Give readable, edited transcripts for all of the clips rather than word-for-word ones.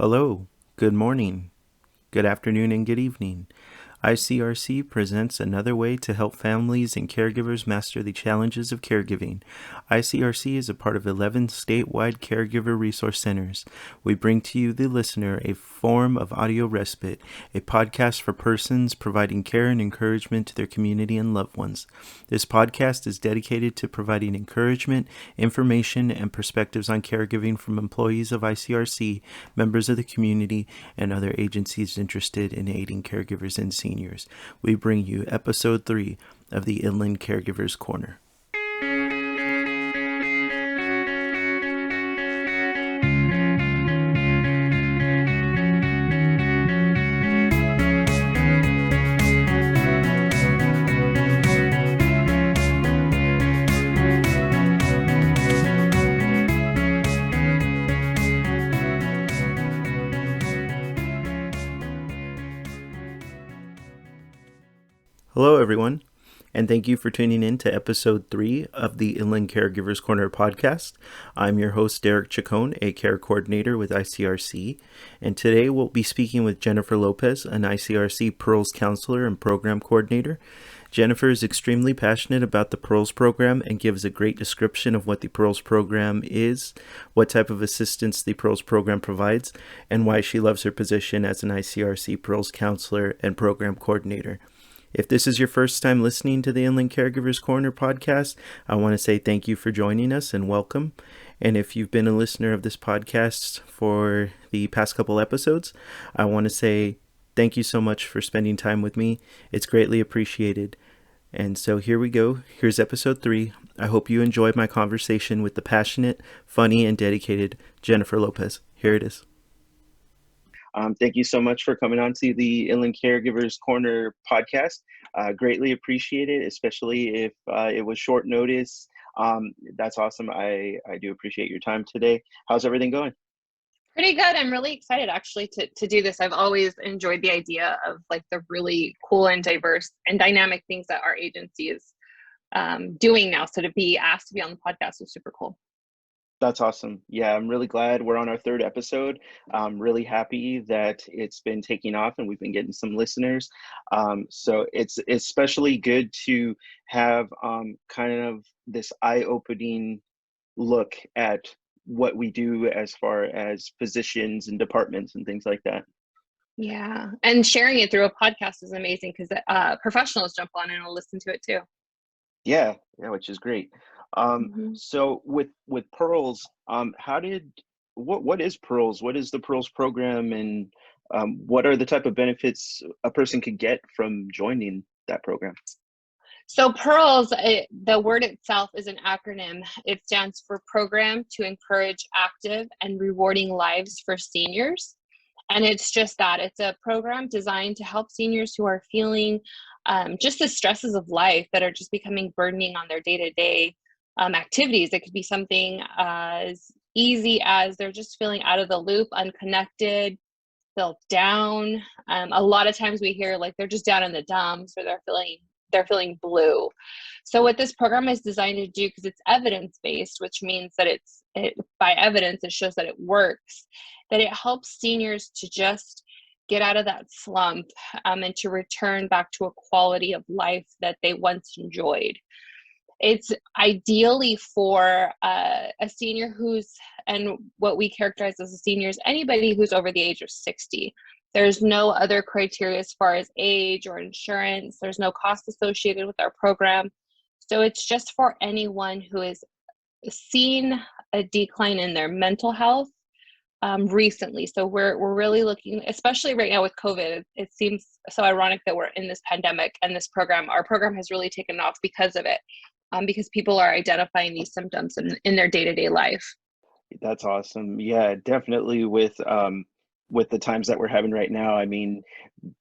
Hello, good morning, good afternoon, and good evening. ICRC presents another way to help families and caregivers master the challenges of caregiving. ICRC is a part of 11 statewide caregiver resource centers. We bring to you, the listener, a form of audio respite, a podcast for persons providing care and encouragement to their community and loved ones. This podcast is dedicated to providing encouragement, information, and perspectives on caregiving from employees of ICRC, members of the community, and other agencies interested in aiding caregivers and seniors. We bring you episode 3 of the Inland Caregivers Corner. Hello, everyone, and thank you for tuning in to episode 3 of the Inland Caregivers Corner podcast. I'm your host, Derek Chacon, a care coordinator with ICRC, and today we'll be speaking with Jennifer Lopez, an ICRC Pearls counselor and program coordinator. Jennifer is extremely passionate about the Pearls program and gives a great description of what the Pearls program is, what type of assistance the Pearls program provides, and why she loves her position as an ICRC Pearls counselor and program coordinator. If this is your first time listening to the Inland Caregivers Corner podcast, I want to say thank you for joining us and welcome. And if you've been a listener of this podcast for the past couple episodes, I want to say thank you so much for spending time with me. It's greatly appreciated. And so here we go. Here's episode 3. I hope you enjoyed my conversation with the passionate, funny, and dedicated Jennifer Lopez. Here it is. Thank you so much for coming on to the Inland Caregivers Corner podcast. Greatly appreciate it, especially if it was short notice. That's awesome. I do appreciate your time today. How's everything going? Pretty good. I'm really excited actually to do this. I've always enjoyed the idea of like the really cool and diverse and dynamic things that our agency is doing now. So to be asked to be on the podcast was super cool. That's awesome. Yeah, I'm really glad we're on our 3rd episode. I'm really happy that it's been taking off and we've been getting some listeners. So it's especially good to have kind of this eye-opening look at what we do as far as positions and departments and things like that. Yeah, and sharing it through a podcast is amazing because professionals jump on and will listen to it too. Yeah, which is great. So with Pearls, what is Pearls? What is the Pearls program, and what are the type of benefits a person could get from joining that program? So Pearls, the word itself is an acronym. It stands for Program to Encourage Active and Rewarding Lives for Seniors. And it's just that. It's a program designed to help seniors who are feeling just the stresses of life that are just becoming burdening on their day-to-day activities. It could be something as easy as they're just feeling out of the loop, unconnected, feel down. A lot of times we hear like they're just down in the dumps, or they're feeling blue. So what this program is designed to do, because it's evidence-based, which means that by evidence, it shows that it works, that it helps seniors to just get out of that slump and to return back to a quality of life that they once enjoyed. It's ideally for a senior and what we characterize as a senior is anybody who's over the age of 60. There's no other criteria as far as age or insurance. There's no cost associated with our program. So it's just for anyone who has seen a decline in their mental health recently. So we're really looking, especially right now with COVID, it seems so ironic that we're in this pandemic, and our program has really taken off because of it, because people are identifying these symptoms in their day-to-day life. That's awesome. Yeah, definitely with the times that we're having right now. I mean,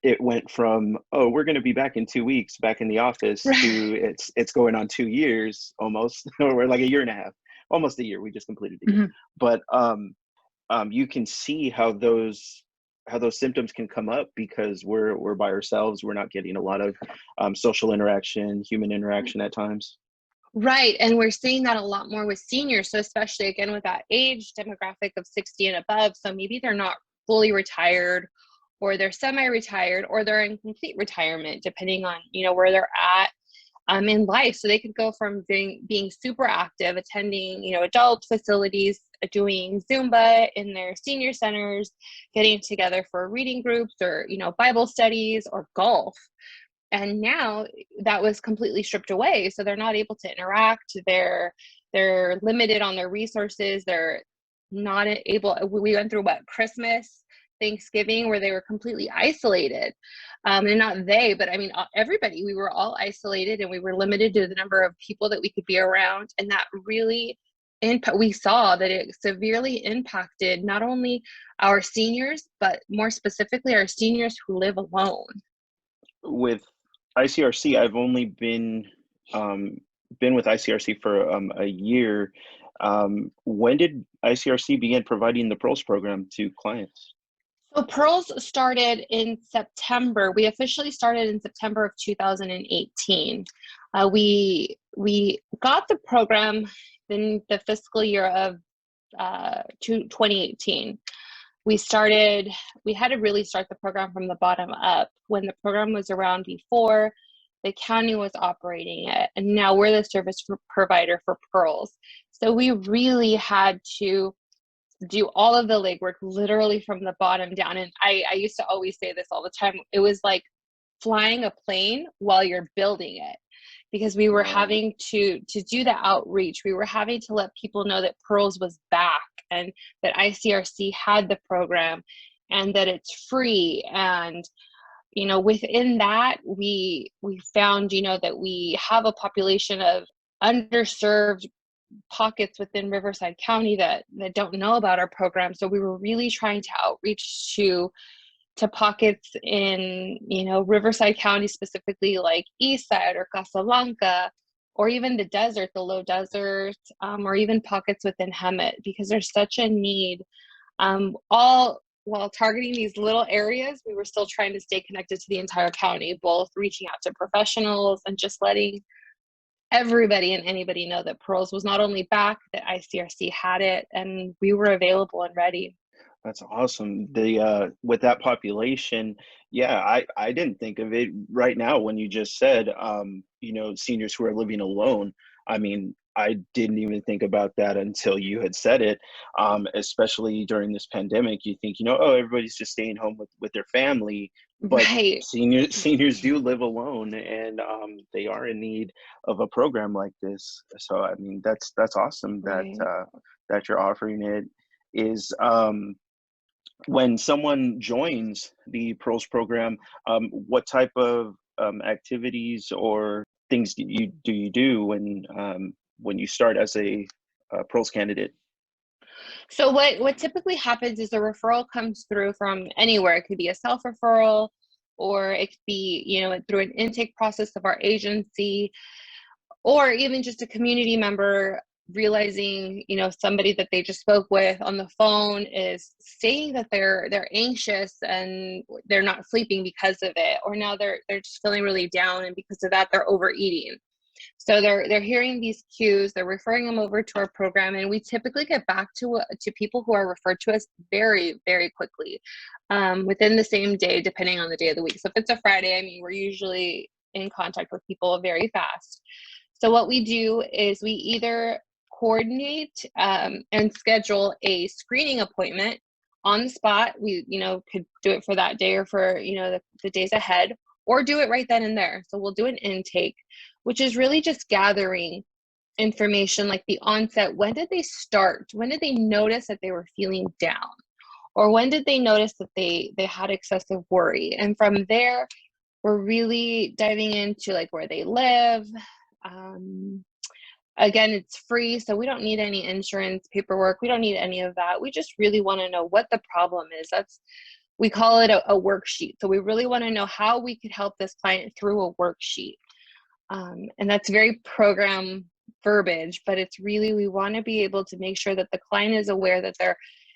it went from, oh, we're going to be back in 2 weeks, back in the office, to it's going on 2 years almost, or like a year and a half, almost a year. We just completed a year. Mm-hmm. But you can see how those symptoms can come up because we're by ourselves. We're not getting a lot of social interaction, human interaction at times. Right. And we're seeing that a lot more with seniors. So especially again with that age demographic of 60 and above. So maybe they're not fully retired, or they're semi-retired, or they're in complete retirement, depending on, where they're at in life. So they could go from being super active, attending, adult facilities, doing Zumba in their senior centers, getting together for reading groups or, Bible studies or golf. And now that was completely stripped away. So they're not able to interact. They're limited on their resources. They're not able. We went through Christmas, Thanksgiving, where they were completely isolated. And not they, but I mean, everybody, we were all isolated, and we were limited to the number of people that we could be around. And that really, we saw that it severely impacted not only our seniors, but more specifically our seniors who live alone. With ICRC, I've only been with ICRC for a year. When did ICRC begin providing the Pearls program to clients? So Pearls started in September. We officially started in September of 2018. We got the program in the fiscal year of 2018. We had to really start the program from the bottom up. When the program was around before, the county was operating it, and now we're the service provider for Pearls. So we really had to do all of the legwork literally from the bottom down. And I used to always say this all the time. It was like flying a plane while you're building it, because we were having to do the outreach. We were having to let people know that Pearls was back, and that ICRC had the program, and that it's free. And within that, we found that we have a population of underserved pockets within Riverside County that don't know about our program. So we were really trying to outreach to pockets in Riverside County, specifically like Eastside or Casablanca, or even the desert, the low desert, or even pockets within Hemet, because there's such a need. All while targeting these little areas, we were still trying to stay connected to the entire county, both reaching out to professionals and just letting everybody and anybody know that Pearls was not only back, that ICRC had it, and we were available and ready. That's awesome. With that population, yeah, I didn't think of it right now when you just said, seniors who are living alone. I mean, I didn't even think about that until you had said it. Especially during this pandemic, you think, everybody's just staying home with their family, but right. seniors do live alone, and they are in need of a program like this. So, I mean, that's awesome that Right. that you're offering it. Is when someone joins the Pearls program, what type of activities or things do you do when you start as a Pearls candidate? So what typically happens is a referral comes through from anywhere. It could be a self-referral, or it could be, through an intake process of our agency, or even just a community member realizing, somebody that they just spoke with on the phone is saying that they're anxious and they're not sleeping because of it, or now they're just feeling really down, and because of that they're overeating. So they're hearing these cues, they're referring them over to our program, and we typically get back to people who are referred to us very, very quickly, within the same day, depending on the day of the week. So if it's a Friday, I mean, we're usually in contact with people very fast. So what we do is we either coordinate and schedule a screening appointment on the spot. We, could do it for that day or for, the days ahead, or do it right then and there. So we'll do an intake, which is really just gathering information like the onset. When did they start? When did they notice that they were feeling down? Or when did they notice that they had excessive worry? And from there, we're really diving into like where they live. Again, it's free, so we don't need any insurance paperwork. We don't need any of that. We just really want to know what the problem is. We call it a worksheet. So we really want to know how we could help this client through a worksheet. And that's very program verbiage, but it's really, we want to be able to make sure that the client is aware that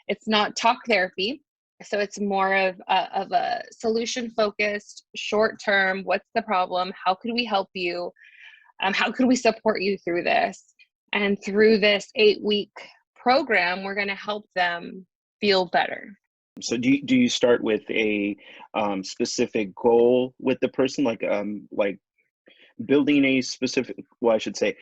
it's not talk therapy. So it's more of a solution focused, short term. What's the problem? How could we help you? How could we support you through this? And through this 8-week program, we're going to help them feel better. So do you start with a specific goal with the person, like building a specific, well, I should say,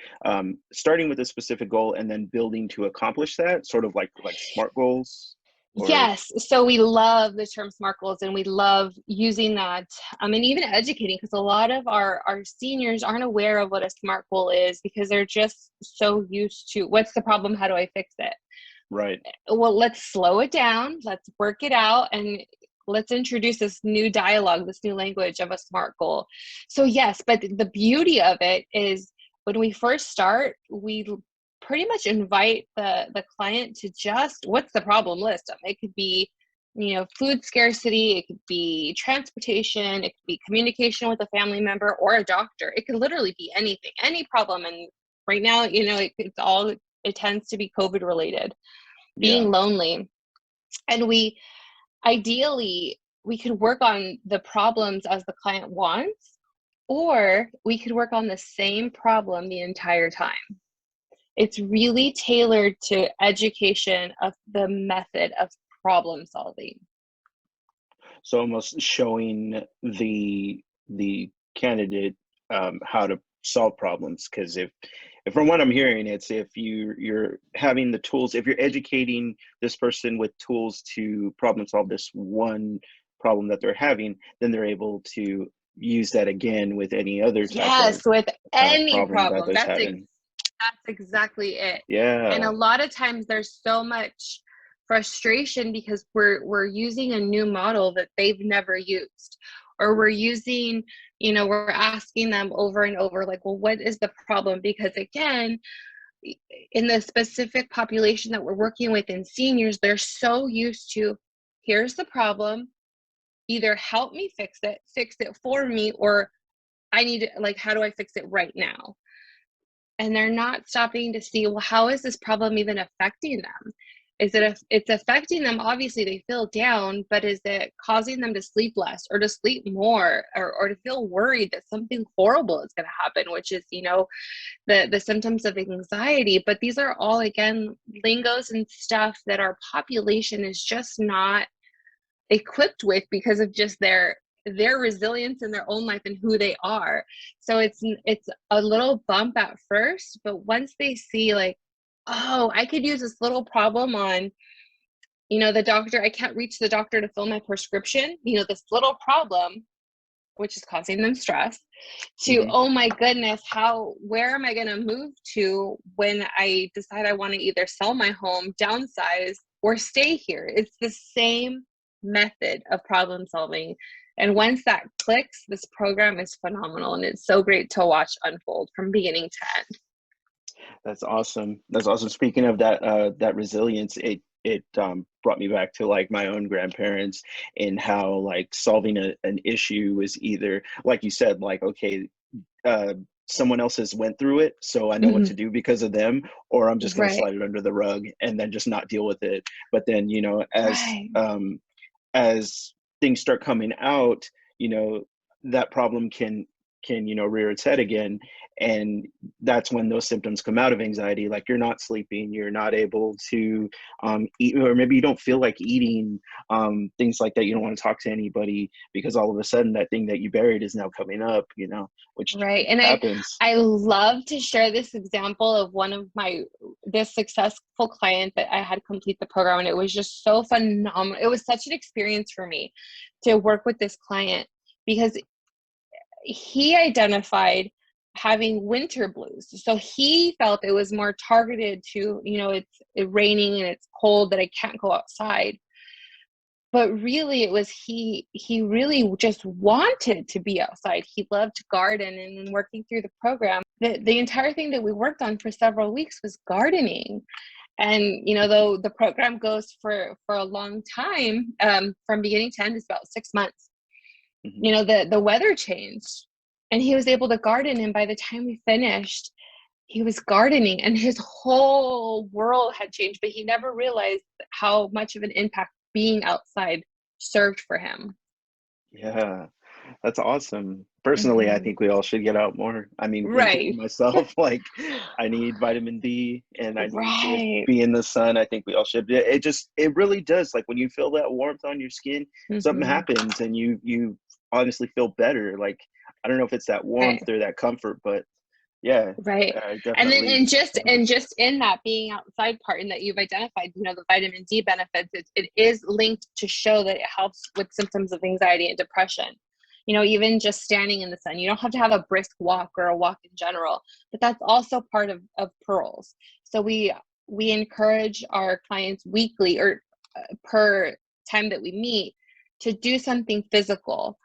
starting with a specific goal and then building to accomplish that, sort of like SMART goals, or Yes. So we love the term SMART goals and we love using that and even educating because a lot of our seniors aren't aware of what a SMART goal is because they're just so used to what's the problem? How do I fix it? right? Well, let's slow it down. Let's work it out and let's introduce this new dialogue, this new language of a SMART goal. So yes, but the beauty of it is when we first start, we pretty much invite the client to just what's the problem list. It could be food scarcity, it could be transportation, it could be communication with a family member or a doctor. It could literally be anything, any problem. And right now, it tends to be COVID related, Yeah. being lonely. And ideally we could work on the problems as the client wants, or we could work on the same problem the entire time. It's really tailored to education of the method of problem solving. So almost showing the candidate how to solve problems, because if from what I'm hearing, it's if you're having the tools, if you're educating this person with tools to problem solve this one problem that they're having, then they're able to use that again with any other type of Yes, with any problem that problem. they're having. That's exactly it. And a Yeah, lot of times there's so much frustration because we're using a new model that they've never used, or we're asking them over and over like, well, what is the problem? Because again, in the specific population that we're working with in seniors, they're so used to, here's the problem, either help me fix it for me, or I need to, like, how do I fix it right now? And they're not stopping to see, well, how is this problem even affecting them? It's affecting them, obviously they feel down, but is it causing them to sleep less or to sleep more, or to feel worried that something horrible is going to happen, which is the symptoms of anxiety. But these are all, again, lingos and stuff that our population is just not equipped with because of just their resilience in their own life and who they are. So it's a little bump at first, but once they see like, oh, I could use this little problem on the doctor, I can't reach the doctor to fill my prescription, this little problem which is causing them stress, to, hmm oh my goodness, where am I going to move to when I decide I want to either sell my home, downsize, or stay here? It's the same method of problem solving. And once that clicks, this program is phenomenal. And it's so great to watch unfold from beginning to end. That's awesome. That's awesome. Speaking of that resilience, it brought me back to like my own grandparents, and how like solving an issue was either, like you said, like, okay, uh someone else has went through it, so I know what Mhm. to do because of them, or I'm just going to Right. slide it under the rug and then just not deal with it. But then, Right. as things start coming out, you know, that problem can rear its head again. And that's when those symptoms come out of anxiety, like you're not sleeping, you're not able to eat, or maybe you don't feel like eating, things like that. You don't want to talk to anybody because all of a sudden that thing that you buried is now coming up, which Right. And happens. I love to share this example of one of this successful client that I had complete the program. And it was just so phenomenal. It was such an experience for me to work with this client because he identified having winter blues. So he felt it was more targeted to, it's raining and it's cold that I can't go outside. But really it was he really just wanted to be outside. He loved to garden, and in working through the program, the entire thing that we worked on for several weeks was gardening. And though the program goes for a long time, from beginning to end is about 6 months, Mhm. the weather changed and he was able to garden, and by the time we finished he was gardening and his whole world had changed, but he never realized how much of an impact being outside served for him. Yeah, that's awesome. Personally, I Hmm. think we all should get out more. I mean, including Right. myself, like I need vitamin D and I need to Right. be in the sun. I think we all should. It really does. Like when you feel that warmth on your skin, something Hmm. happens and you honestly feel better. Like I don't know if it's that warmth Right. or that comfort, but yeah, Right. I And then definitely. and just in that being outside part and that you've identified, the vitamin D benefits, it is linked to show that it helps with symptoms of anxiety and depression. Even just standing in the sun, you don't have to have a brisk walk or a walk in general, but that's also part of Pearls. So we encourage our clients weekly or per time that we meet to do something physical.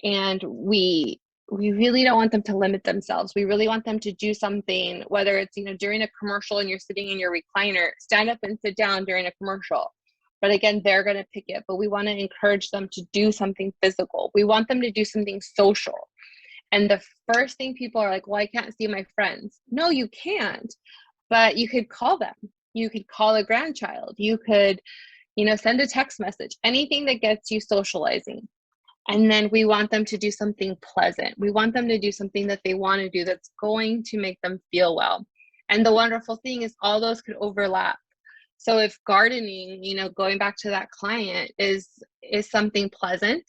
And we really don't want them to limit themselves. We really want them to do something, whether it's during a commercial and you're sitting in your recliner, stand up and sit down during a commercial. But again, they're going to pick it, but we want to encourage them to do something physical. We want them to do something social. And the first thing people are like, well, I can't see my friends. No, you can't, but you could call them. You could call a grandchild. You could send a text message, anything that gets you socializing. And then we want them to do something pleasant. We want them to do something that they want to do that's going to make them feel well. And the wonderful thing is all those could overlap. So if gardening, going back to that client, is something pleasant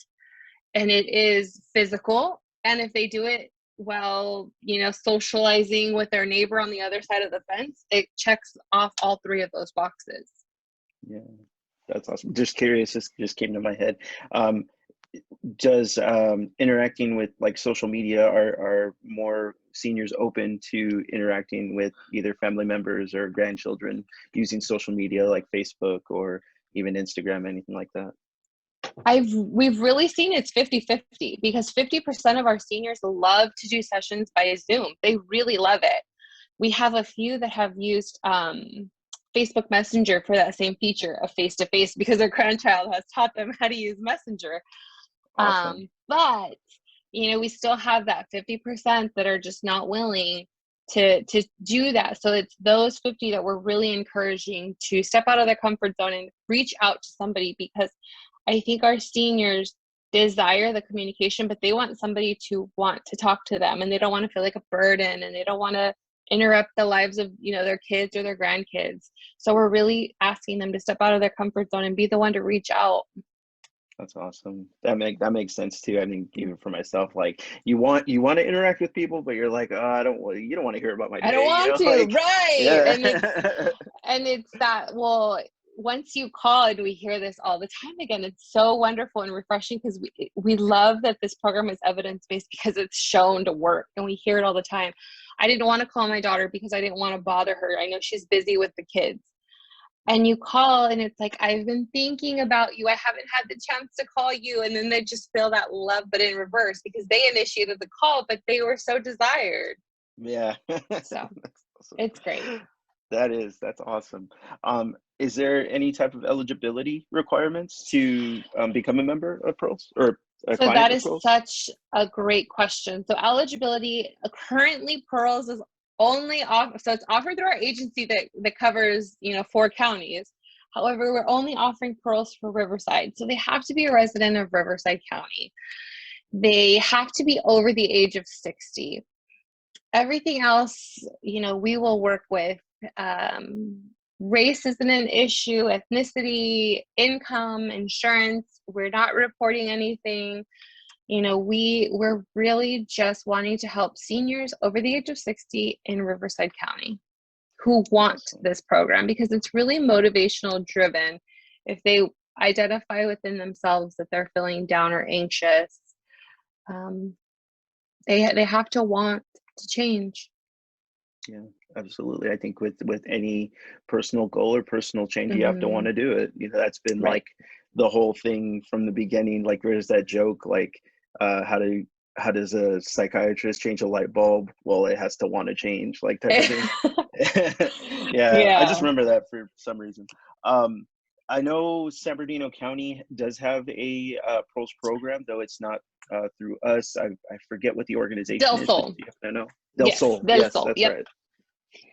and it is physical, and if they do it while, socializing with their neighbor on the other side of the fence, it checks off all three of those boxes. Yeah, that's awesome. Just curious, just came to my head. Does interacting with like social media, are more seniors open to interacting with either family members or grandchildren using social media like Facebook or even Instagram, anything like that? We've really seen it's 50-50 because 50% of our seniors love to do sessions by Zoom. They really love it. We have a few that have used Facebook Messenger for that same feature of face-to-face because their grandchild has taught them how to use Messenger. Awesome. But we still have that 50% that are just not willing to do that. So it's those 50 that we're really encouraging to step out of their comfort zone and reach out to somebody, because I think our seniors desire the communication, but they want somebody to want to talk to them, and they don't want to feel like a burden, and they don't want to interrupt the lives of their kids or their grandkids. So we're really asking them to step out of their comfort zone and be the one to reach out. That's awesome. That makes sense too. I mean, even for myself, like you want to interact with people, but you're like, oh, you don't want to hear about my I don't day, want to, like, right? yeah. And it's that, well, once you call, and we hear this all the time again, it's so wonderful and refreshing because we love that this program is evidence-based because it's shown to work, and we hear it all the time. I didn't want to call my daughter because I didn't want to bother her. I know she's busy with the kids. And you call and it's like, I've been thinking about you. I haven't had the chance to call you. And then they just feel that love, but in reverse, because they initiated the call, but they were so desired. Yeah. So That's awesome. it's great. That's awesome. Is there any type of eligibility requirements to become a member of Pearls or a So that client of is Pearls? such a great question. So eligibility, currently Pearls is only off. So it's offered through our agency that covers 4 counties. However, we're only offering Pearls for Riverside. So they have to be a resident of Riverside County. They have to be over the age of 60. Everything else, we will work with. Race isn't an issue, ethnicity, income, insurance. We're not reporting anything. We're really just wanting to help seniors over the age of 60 in Riverside County who want Awesome. this program, because it's really motivational driven. If they identify within themselves that they're feeling down or anxious, um, they have to want to change. Yeah, absolutely. I think with any personal goal or personal change, you have to want Hmm. to do it. That's been Right. like the whole thing from the beginning. Like there's that joke, like how does a psychiatrist change a light bulb? Well, it has to want to change, like type of thing. Yeah, I just Yeah. remember that for some reason. Um, I know San Bernardino County does have a pros program, though it's not through us. I forget what the organization Del is, but do Sol. you happen to know? Del Yes, Sol. Del Yes, Sol. that's Yep. right.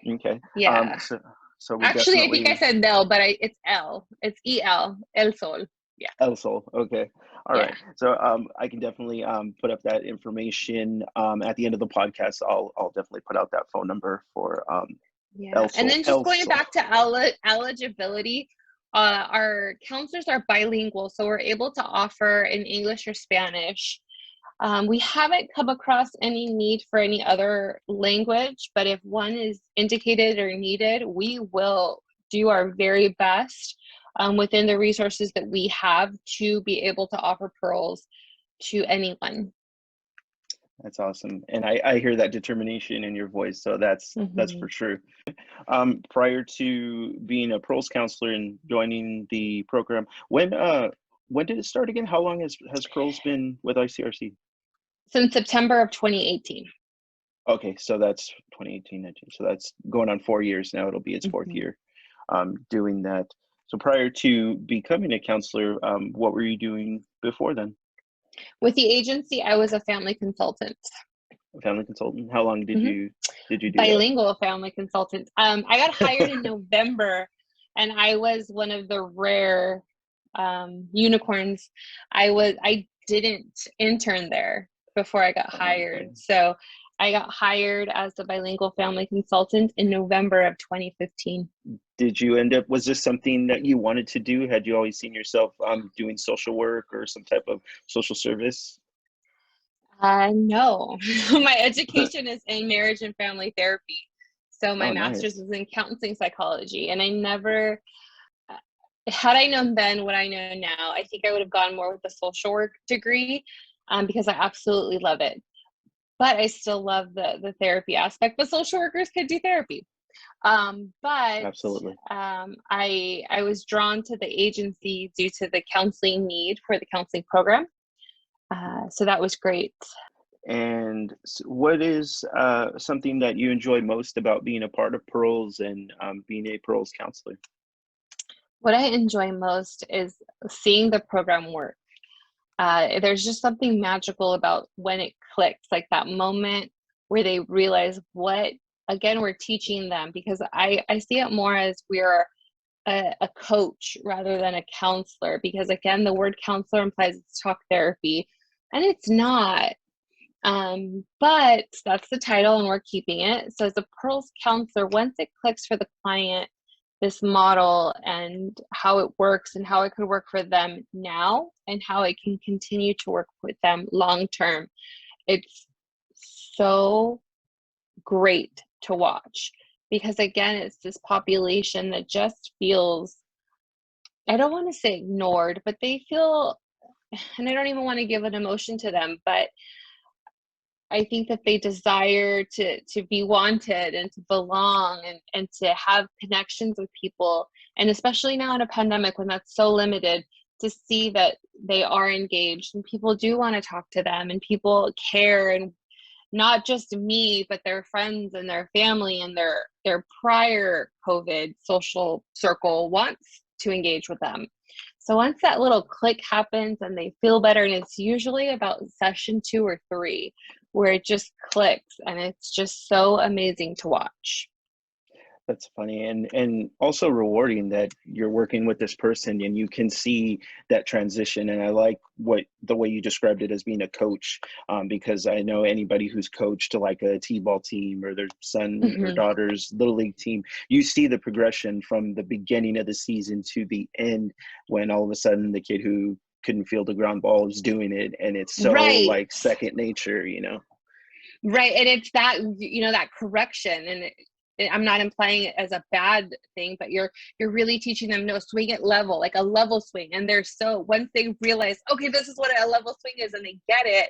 Okay. Yeah. So we Actually, I think I definitely. said Del, but it's L. It's EL. El Sol. El Sol. Okay. All Yeah. right. So I can definitely put up that information at the end of the podcast. I'll definitely put out that phone number for Yeah. El And Sol. then just El going Sol. back to eligibility, our counselors are bilingual, so we're able to offer in English or Spanish. We haven't come across any need for any other language, but if one is indicated or needed, we will do our very best within the resources that we have to be able to offer pearls to anyone. That's awesome. And I hear that determination in your voice. So that's Mm-hmm. for sure. Prior to being a pros counselor and joining the program, when did it start again? How long has pros been with ICRC? Since September of 2018. Okay, so that's 2018, 19. So that's going on 4 years now. It'll be its fourth Mm-hmm. year doing that. So prior to becoming a counselor, what were you doing before then? With the agency, I was a family consultant. A family consultant. How long did Mm-hmm. you do that? Bilingual family consultant. I got hired in November, and I was one of the rare unicorns. I didn't intern there before I got Okay. hired, so I got hired as the bilingual family consultant in November of 2015. Did you end up, was this something that you wanted to do? Had you always seen yourself doing social work or some type of social service? No, my education is in marriage and family therapy. So my Oh, master's nice. is in counseling psychology, and I never, had I known then what I know now, I think I would have gone more with the social work degree, because I absolutely love it. But I still love the therapy aspect. But social workers could do therapy. But Absolutely. I was drawn to the agency due to the counseling need for the counseling program. So that was great. And what is something that you enjoy most about being a part of Pearls and being a Pearls counselor? What I enjoy most is seeing the program work. There's just something magical about when it clicks, like that moment where they realize what, again, we're teaching them, because I see it more as we're a coach rather than a counselor, because again, the word counselor implies it's talk therapy, and it's not. But that's the title and we're keeping it. So as a Pearls counselor, once it clicks for the client, this model and how it works and how it could work for them now and how it can continue to work with them long term, it's so great to watch, because again, it's this population that just feels, I don't want to say ignored, but they feel, and I don't even want to give an emotion to them, but I think that they desire to be wanted and to belong, and to have connections with people. And especially now in a pandemic when that's so limited, to see that they are engaged and people do want to talk to them and people care, and not just me, but their friends and their family and their prior COVID social circle wants to engage with them. So once that little click happens and they feel better, and it's usually about session 2 or 3 where it just clicks, and it's just so amazing to watch. That's funny and also rewarding that you're working with this person and you can see that transition. And I like what the way you described it as being a coach, because I know anybody who's coached like a t-ball team or their son or Mm-hmm. daughter's little league team, you see the progression from the beginning of the season to the end, when all of a sudden the kid who couldn't feel the ground ball is doing it, and it's so Right. like second nature, you know. Right. And it's that, that correction. And I'm not implying it as a bad thing, but you're really teaching them, no, swing it level, like a level swing. And they're so, once they realize, okay, this is what a level swing is, and they get it,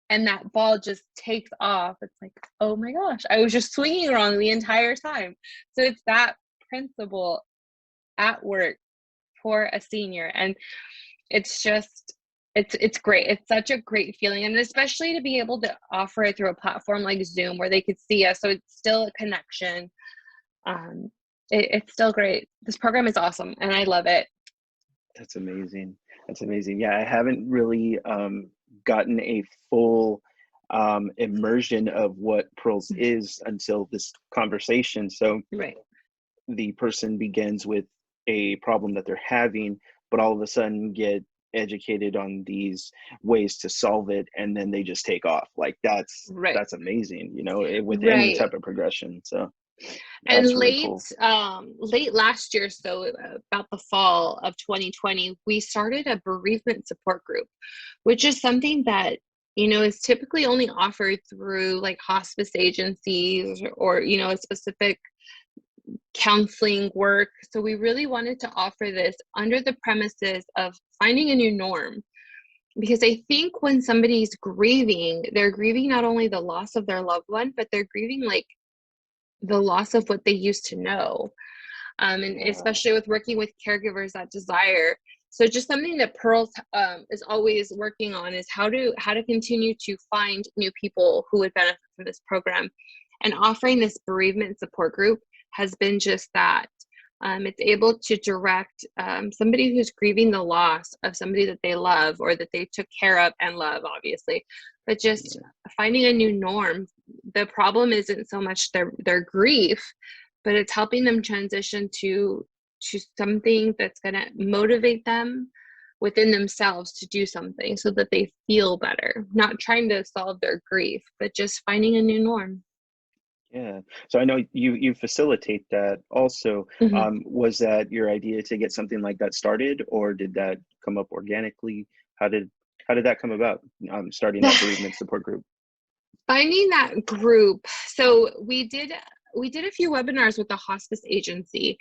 and that ball just takes off, it's like, oh my gosh, I was just swinging wrong the entire time. So it's that principle at work for a senior. And it's just, it's great. It's such a great feeling, and especially to be able to offer it through a platform like Zoom where they could see us, so it's still a connection. um it's still great. This program is awesome and I love it. That's amazing. That's amazing. Yeah, I haven't really gotten a full immersion of what Pearls is until this conversation. So Right. the person begins with a problem that they're having, but all of a sudden get educated on these ways to solve it, and then they just take off. Like Right. that's amazing, with any Right. type of progression. So And that's really cool. late last year, so about the fall of 2020, we started a bereavement support group, which is something that, is typically only offered through like hospice agencies or, a specific counseling work. So we really wanted to offer this under the premises of finding a new norm. Because I think when somebody's grieving, they're grieving not only the loss of their loved one, but they're grieving like the loss of what they used to know. And Yeah. especially with working with caregivers, that desire. So just something that Pearls is always working on is how to continue to find new people who would benefit from this program. And offering this bereavement support group has been just that. It's able to direct somebody who's grieving the loss of somebody that they love or that they took care of and love, obviously, but just finding a new norm. The problem isn't so much their grief, but it's helping them transition to something that's going to motivate them within themselves to do something so that they feel better, not trying to solve their grief, but just finding a new norm. Yeah. So I know you facilitate that also. Mhm. Was that your idea to get something like that started, or did that come up organically? How did how did that come about? Starting that bereavement support group. Finding that group. So we did a few webinars with the hospice agency,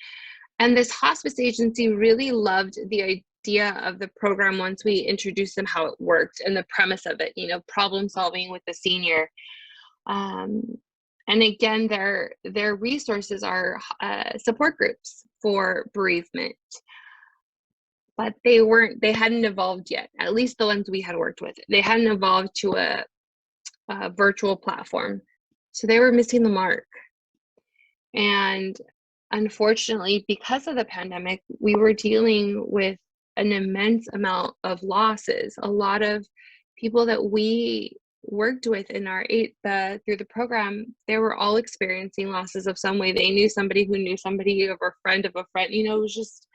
and this hospice agency really loved the idea of the program once we introduced them how it worked and the premise of it, problem solving with the senior. Um, and again, their resources are support groups for bereavement, but they hadn't evolved yet. At least the ones we had worked with, they hadn't evolved to a virtual platform, so they were missing the mark. And unfortunately, because of the pandemic, we were dealing with an immense amount of losses. A lot of people that we worked with in through the program, they were all experiencing losses of some way. They knew somebody who knew somebody of a friend of a friend. It was just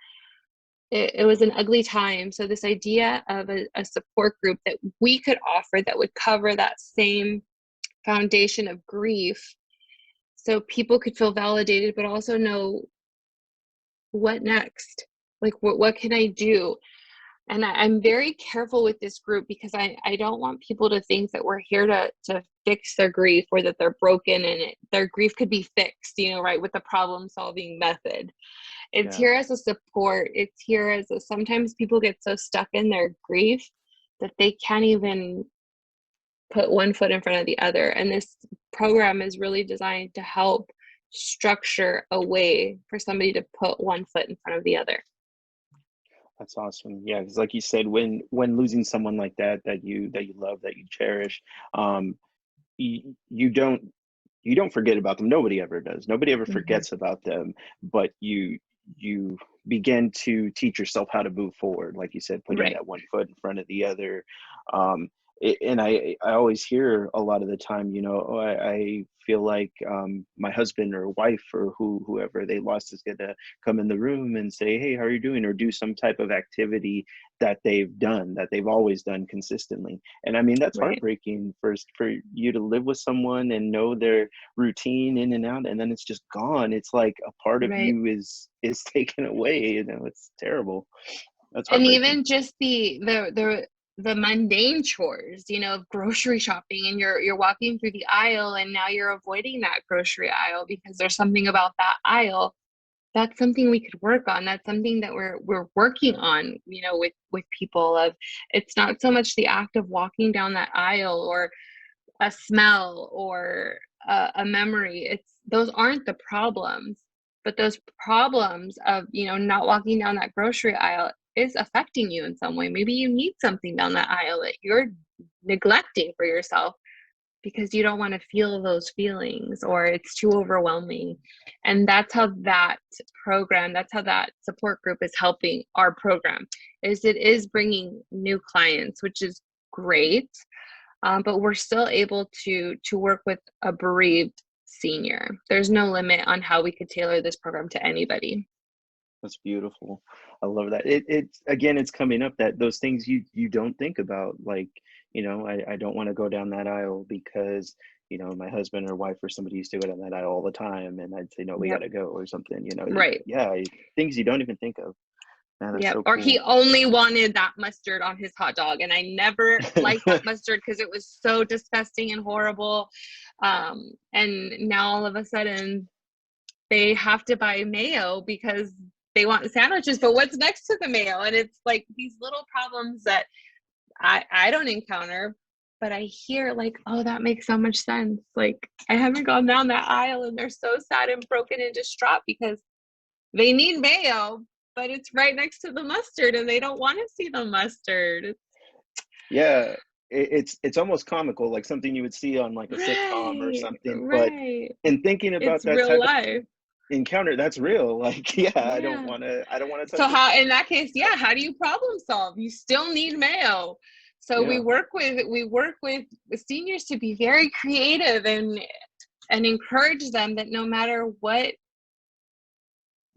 it was an ugly time. So this idea of a support group that we could offer that would cover that same foundation of grief, so people could feel validated but also know what next, like what can I do. And I'm very careful with this group because I don't want people to think that we're here to fix their grief or that they're broken and their grief could be fixed, right, with the problem solving method. It's Yeah. here as a support. It's here as sometimes people get so stuck in their grief that they can't even put one foot in front of the other. And this program is really designed to help structure a way for somebody to put one foot in front of the other. That's awesome. Yeah, because like you said, when losing someone like that you love, that you cherish, um, you don't forget about them. Nobody ever does. Nobody ever Mm-hmm. forgets about them. But you begin to teach yourself how to move forward. Like you said, putting Right. that one foot in front of the other. Um, and I always hear a lot of the time, oh, I feel like my husband or wife or whoever they lost is gonna come in the room and say, hey, how are you doing? Or do some type of activity that they've done, that they've always done consistently. And I mean, that's Right. heartbreaking for you to live with someone and know their routine in and out, and then it's just gone. It's like a part of Right. you is taken away. It's terrible. That's And heartbreaking. even just the mundane chores, of grocery shopping, and you're walking through the aisle and now you're avoiding that grocery aisle because there's something about that aisle. That's something we could work on. That's something that we're working on, with people. Of It's not so much the act of walking down that aisle or a smell or a memory. It's Those aren't the problems, but those problems of not walking down that grocery aisle is affecting you in some way. Maybe you need something down that aisle that you're neglecting for yourself because you don't want to feel those feelings or it's too overwhelming. And that's how that support group is helping our program. Is it is bringing new clients, which is great. But we're still able to work with a bereaved senior. There's no limit on how we could tailor this program to anybody. That's beautiful. I love that. It's again, it's coming up that those things you don't think about, like, I don't want to go down that aisle because, my husband or wife or somebody used to go down that aisle all the time, and I'd say, no, we got Yep. to go or something. Right. Yeah, things you don't even think of. Man, that's Yep. so Or he cool. only wanted that mustard on his hot dog, and I never liked that mustard because it was so disgusting and horrible. And now all of a sudden they have to buy mayo because they want sandwiches, but what's next to the mayo? And it's like these little problems that I don't encounter, but I hear like, oh, that makes so much sense. Like, I haven't gone down that aisle and they're so sad and broken and distraught because they need mayo, but it's right next to the mustard and they don't want to see the mustard. Yeah, it's almost comical, like something you would see on like a sitcom or Right, something. But right. in thinking about It's that real type of life. encounter, that's real. Like, yeah, Yeah. I don't want to So touch it. how, in that case, yeah, how do you problem solve? You still need mayo. So we Yeah, work with seniors to be very creative and encourage them that no matter what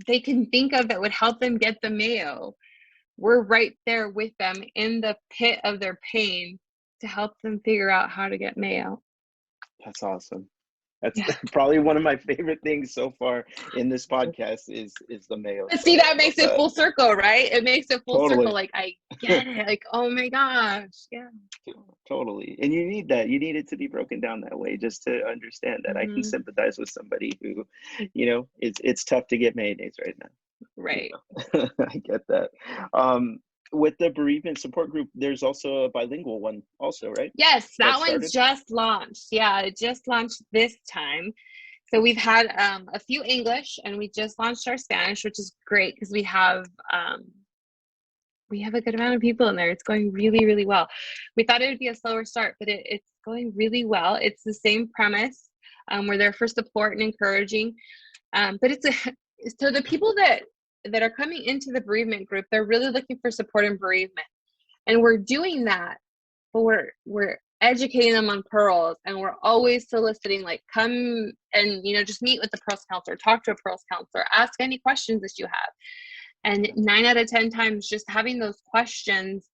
they can think of that would help them get the mayo, we're right there with them in the pit of their pain to help them figure out how to get mayo. that's awesome. That's Yeah. probably one of my favorite things so far in this podcast is the mayo. But So see, that I love makes it that. full circle, right? It makes it full circle. Totally. Like, I get it. Like, oh my gosh. Yeah. Totally. And you need that. You need it to be broken down that way just to understand that I can Mm-hmm. sympathize with somebody who, it's tough to get mayonnaise right now. Right. I get that. With the bereavement support group, there's also a bilingual one also, right? Yes, That that one's started? just launched. Yeah, it just launched this time. So we've had a few English, and we just launched our Spanish, which is great because we have a good amount of people in there. It's going really, really well. We thought it would be a slower start, but it's going really well. It's the same premise. We're there for support and encouraging. But so the people that are coming into the bereavement group, they're really looking for support in bereavement, and we're doing that, but we're educating them on pearls, and we're always soliciting, like, come and just meet with the pearls counselor, talk to a pearls counselor, ask any questions that you have. And 9 out of 10 times, just having those questions,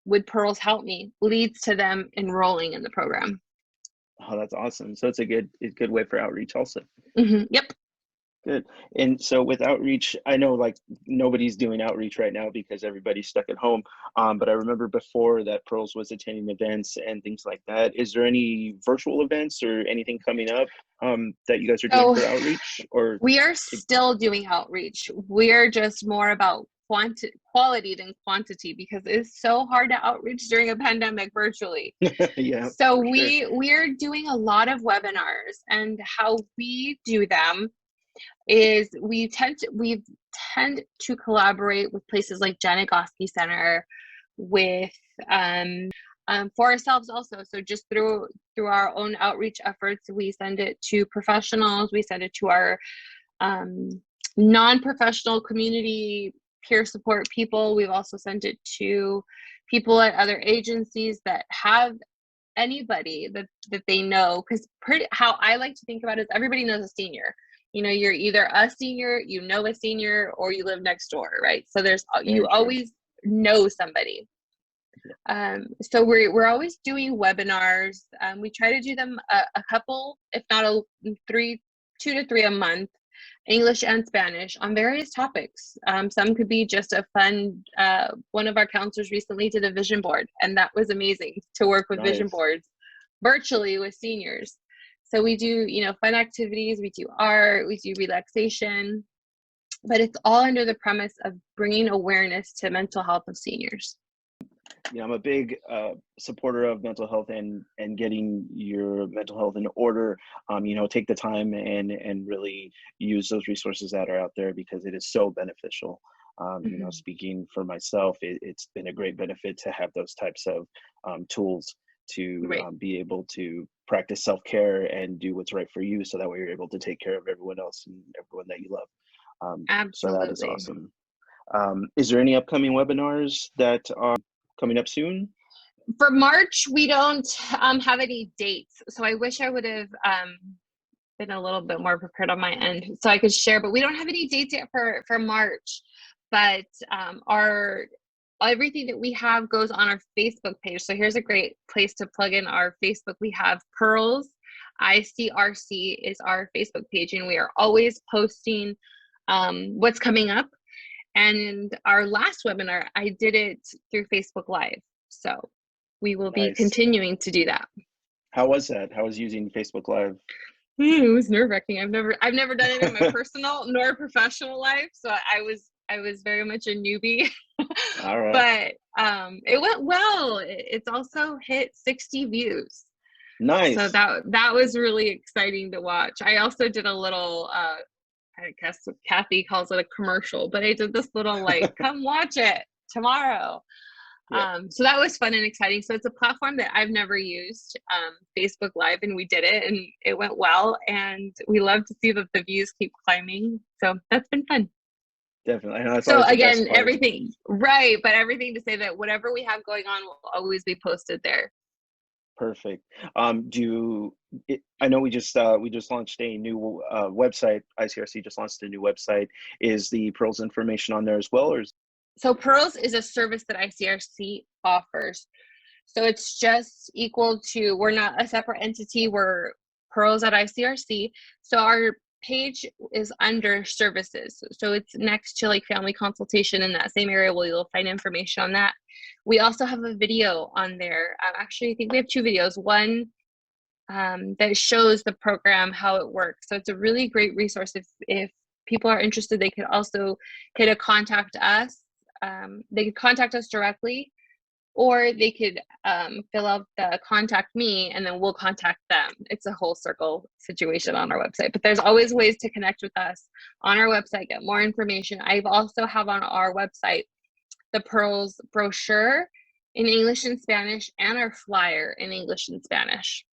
would pearls help me, leads to them enrolling in the program. Oh, that's awesome. So it's a good way for outreach also. Mm-hmm. Yep. Good. And so with outreach, I know like nobody's doing outreach right now because everybody's stuck at home. But I remember before that Pearls was attending events and things like that. Is there any virtual events or anything coming up that you guys are doing So for outreach or? we are still doing outreach. We're just more about quality than quantity because it's so hard to outreach during a pandemic virtually. Yeah, So for sure. we're doing a lot of webinars, and how we do them is we tend to collaborate with places like Janikowski Center, with for ourselves also. So just through our own outreach efforts, we send it to professionals, we send it to our non-professional community peer support people. We've also sent it to people at other agencies that have anybody that they know, because how I like to think about it is everybody knows a senior. You're either a senior, a senior, or you live next door, right? So you Very true. always know somebody. So we're always doing webinars. We try to do them a couple, if not two to three a month, English and Spanish, on various topics. Some could be just a fun, one of our counselors recently did a vision board, and that was amazing to work with vision Nice. boards virtually with seniors. So we do, fun activities, we do art, we do relaxation, but it's all under the premise of bringing awareness to mental health of seniors. I'm a big supporter of mental health and getting your mental health in order. Take the time and really use those resources that are out there because it is so beneficial. Mm-hmm. Speaking for myself, it's been a great benefit to have those types of tools to Right. be able to practice self-care and do what's right for you, so that way you're able to take care of everyone else and everyone that you love. So that is Absolutely. awesome. Is there any upcoming webinars that are coming up soon? For March, we don't have any dates. So I wish I would have been a little bit more prepared on my end so I could share, but we don't have any dates yet for March. But our everything that we have goes on our Facebook page. So here's a great place to plug in our Facebook. We have Pearls ICRC is our Facebook page, and we are always posting what's coming up. And our last webinar, I did it through Facebook Live. So we will be continuing to do that. How was that? How was using Facebook Live? It was nerve-wracking. I've never done it in my personal nor professional life. So I was very much a newbie. All right. But it went well. It's also hit 60 views. Nice. So that was really exciting to watch. I also did a little I guess Kathy calls it a commercial, but I did this little like, come watch it tomorrow. Yeah. So that was fun and exciting. So it's a platform that I've never used, Facebook Live, and we did it and it went well. And we love to see that the views keep climbing. So that's been fun. Definitely. I know that's so again, everything, right. But everything to say that whatever we have going on will always be posted there. Perfect. I know we just launched a new website. ICRC just launched a new website. Is the Pearls information on there as well, or So Pearls is a service that ICRC offers. So it's just equal to, we're not a separate entity, we're Pearls at ICRC. So our page is under services. So it's next to like family consultation in that same area where you'll find information on that. We also have a video on there. Actually, I think we have two videos. One that shows the program, how it works. So it's a really great resource. If people are interested, they could also contact us. They could contact us directly, or they could fill out the contact me and then we'll contact them. It's a whole circle situation on our website, but there's always ways to connect with us on our website, get more information. I've also have on our website the Pearls brochure in English and Spanish and our flyer in English and Spanish.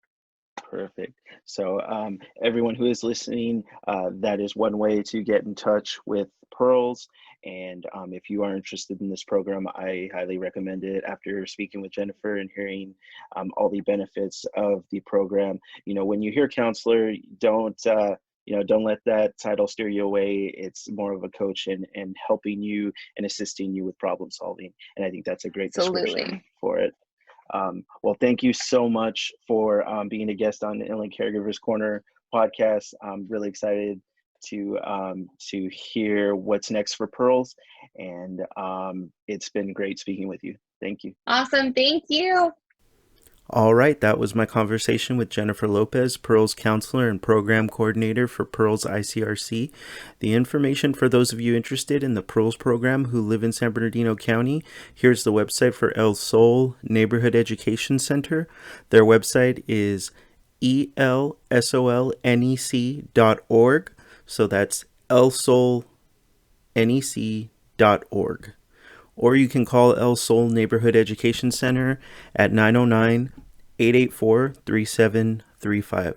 Perfect. So everyone who is listening, that is one way to get in touch with Pearls. And if you are interested in this program, I highly recommend it. After speaking with Jennifer and hearing all the benefits of the program, when you hear counselor, don't let that title steer you away. It's more of a coach and helping you and assisting you with problem solving. And I think that's a great description for it. Well, thank you so much for being a guest on the Inland Caregivers Corner podcast. I'm really excited to hear what's next for Pearls, and it's been great speaking with you. Thank you. Awesome. Thank you. All right, that was my conversation with Jennifer Lopez, Pearls Counselor and Program Coordinator for Pearls ICRC. The information for those of you interested in the Pearls program who live in San Bernardino County, here's the website for El Sol Neighborhood Education Center. Their website is elsolnec.org. So that's elsolnec.org. Or you can call El Sol Neighborhood Education Center at 909-884-3735.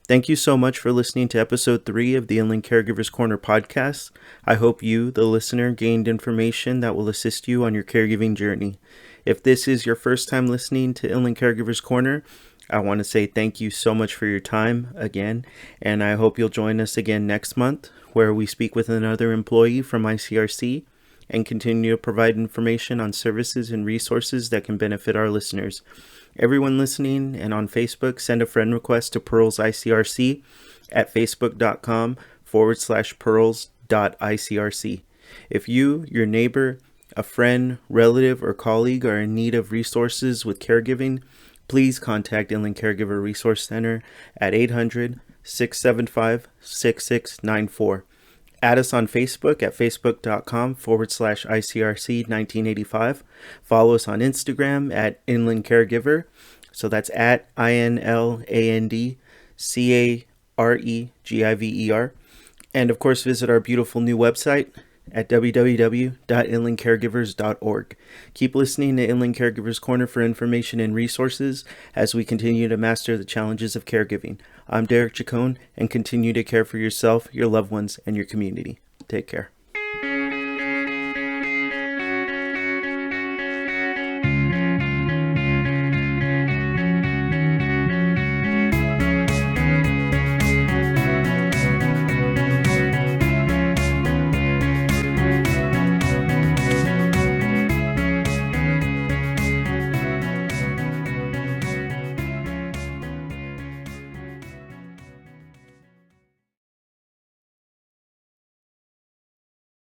Thank you so much for listening to episode 3 of the Inland Caregivers Corner podcast. I hope you, the listener, gained information that will assist you on your caregiving journey. If this is your first time listening to Inland Caregivers Corner, I want to say thank you so much for your time again, and I hope you'll join us again next month where we speak with another employee from ICRC and continue to provide information on services and resources that can benefit our listeners. Everyone listening and on Facebook, send a friend request to Pearls ICRC at facebook.com/pearls.icrc. If you, your neighbor, a friend, relative, or colleague are in need of resources with caregiving, please contact Inland Caregiver Resource Center at 800-675-6694. Add us on Facebook at facebook.com/ICRC1985. Follow us on Instagram at Inland Caregiver. So that's at INLANDCAREGIVER. And of course, visit our beautiful new website at www.inlandcaregivers.org. Keep listening to Inland Caregivers Corner for information and resources as we continue to master the challenges of caregiving. I'm Derek Chacon, and continue to care for yourself, your loved ones, and your community. Take care.